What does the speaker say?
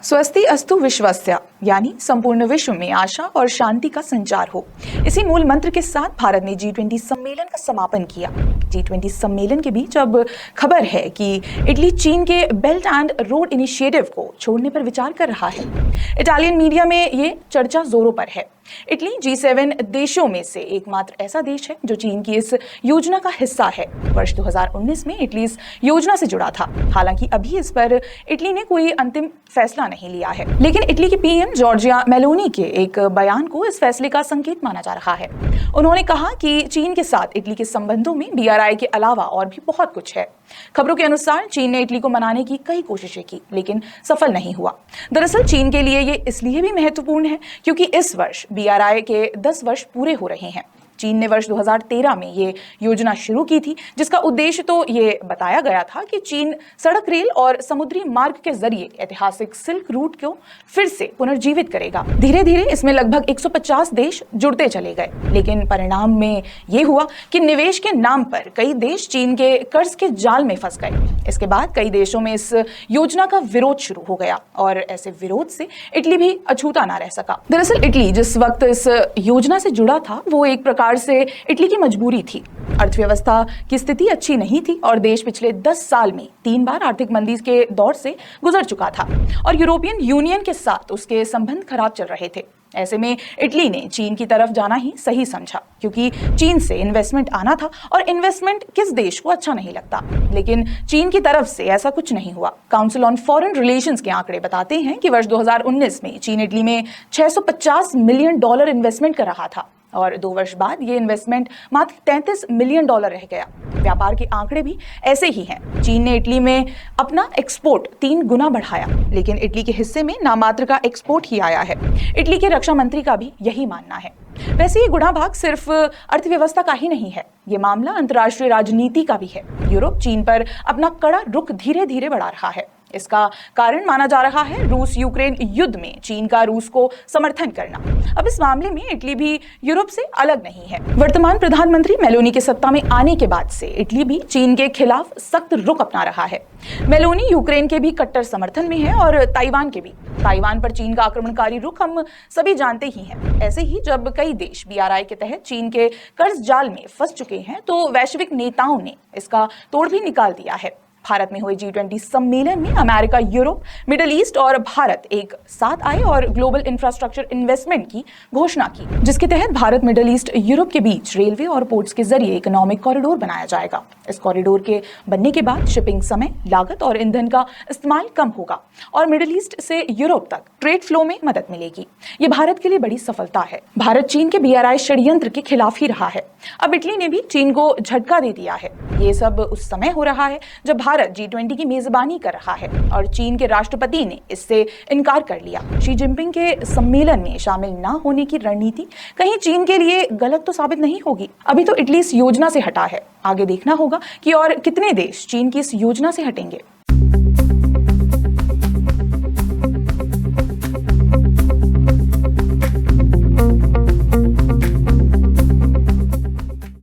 स्वस्ति अस्तु विश्वस्य यानी संपूर्ण विश्व में आशा और शांति का संचार हो। इसी मूल मंत्र के साथ भारत ने G20 सम्मेलन का समापन किया। G20 सम्मेलन के बीच अब खबर है कि इटली चीन के बेल्ट एंड रोड इनिशिएटिव को छोड़ने पर विचार कर रहा है। इटालियन मीडिया में ये चर्चा जोरों पर है। इटली G7 देशों में से एकमात्र ऐसा देश है जो चीन की इस योजना का हिस्सा है। वर्ष 2019 में इटली इस योजना से जुड़ा था। हालांकि अभी इस पर इटली ने कोई अंतिम फैसला नहीं लिया है, लेकिन इटली की पीएम जॉर्जिया मेलोनी के एक बयान को इस फैसले का संकेत माना जा रहा है। उन्होंने कहा कि चीन के साथ इटली के संबंधों में BRI के अलावा और भी बहुत कुछ है। खबरों के अनुसार चीन ने इटली को मनाने की कई कोशिशें की, लेकिन सफल नहीं हुआ। दरअसल चीन के लिए ये इसलिए भी महत्वपूर्ण है क्योंकि इस वर्ष BRI के 10 वर्ष पूरे हो रहे हैं। चीन ने वर्ष 2013 में ये योजना शुरू की थी, जिसका उद्देश्य तो ये बताया गया था कि चीन सड़क, रेल और समुद्री मार्ग के जरिए ऐतिहासिक सिल्क रूट को फिर से पुनर्जीवित करेगा। धीरे धीरे इसमें लगभग 150 देश जुड़ते चले गए, लेकिन परिणाम में ये हुआ कि निवेश के नाम पर कई देश चीन के कर्ज के जाल में फंस गए। इसके बाद कई देशों में इस योजना का विरोध शुरू हो गया और ऐसे विरोध से इटली भी अछूता ना रह सका। दरअसल इटली जिस वक्त इस योजना से जुड़ा था वो एक प्रकार से इटली की मजबूरी थी। अर्थव्यवस्था की स्थिति अच्छी नहीं थी और देश पिछले 10 साल में 3 बार आर्थिक मंदी के दौर से गुजर चुका था और यूरोपियन यूनियन के साथ उसके संबंध खराब चल रहे थे। ऐसे में इटली ने चीन की तरफ जाना ही सही समझा, क्योंकि चीन से इन्वेस्टमेंट आना था और इन्वेस्टमेंट किस देश को अच्छा नहीं लगता। लेकिन चीन की तरफ से ऐसा कुछ नहीं हुआ। काउंसिल ऑन फॉरेन रिलेशंस के आंकड़े बताते हैं कि वर्ष 2019 में चीन इटली में $650 मिलियन इन्वेस्टमेंट कर रहा था और 2 वर्ष बाद ये इन्वेस्टमेंट मात्र $33 मिलियन रह गया। व्यापार के आंकड़े भी ऐसे ही हैं। चीन ने इटली में अपना एक्सपोर्ट 3 गुना बढ़ाया, लेकिन इटली के हिस्से में नामात्र का एक्सपोर्ट ही आया है। इटली के रक्षा मंत्री का भी यही मानना है। वैसे ये गुणा भाग सिर्फ अर्थव्यवस्था का ही नहीं है, ये मामला अंतर्राष्ट्रीय राजनीति का भी है। यूरोप चीन पर अपना कड़ा रुख धीरे धीरे बढ़ा रहा है। इसका कारण माना जा रहा है रूस यूक्रेन युद्ध में चीन का रूस को समर्थन करना। अब इस मामले में इटली भी यूरोप से अलग नहीं है। वर्तमान प्रधानमंत्री मेलोनी के सत्ता में आने के बाद से इटली भी चीन के खिलाफ सख्त रुख अपना रहा है। मेलोनी यूक्रेन के भी कट्टर समर्थन में है और ताइवान के भी। ताइवान पर चीन का आक्रमणकारी रुख हम सभी जानते ही हैं। ऐसे ही जब कई देश BRI के तहत चीन के कर्ज जाल में फंस चुके हैं तो वैश्विक नेताओं ने इसका तोड़ भी निकाल दिया है। भारत में हुए G20 सम्मेलन में अमेरिका, यूरोप, मिडिल ईस्ट और भारत एक साथ आए और ग्लोबल इंफ्रास्ट्रक्चर इन्वेस्टमेंट की घोषणा की, जिसके तहत भारत, मिडिल ईस्ट, यूरोप के बीच रेलवे और पोर्ट्स के जरिए इकोनॉमिक कॉरिडोर बनाया जाएगा। इस कॉरिडोर के बनने के बाद शिपिंग समय, लागत और ईंधन का इस्तेमाल कम होगा और मिडिल ईस्ट से यूरोप तक ट्रेड फ्लो में मदद मिलेगी। ये भारत के लिए बड़ी सफलता है। भारत चीन के BRI षड्यंत्र के खिलाफ ही रहा है। अब इटली ने भी चीन को झटका दे दिया है। ये सब उस समय हो रहा है जब भारत G20 की मेजबानी कर रहा है और चीन के राष्ट्रपति ने इससे इनकार कर लिया। शी जिनपिंग के सम्मेलन में शामिल ना होने की रणनीति कहीं चीन के लिए गलत तो साबित नहीं होगी। अभी तो इटली इस योजना से हटा है। आगे देखना होगा कि और कितने देश चीन की इस योजना से हटेंगे।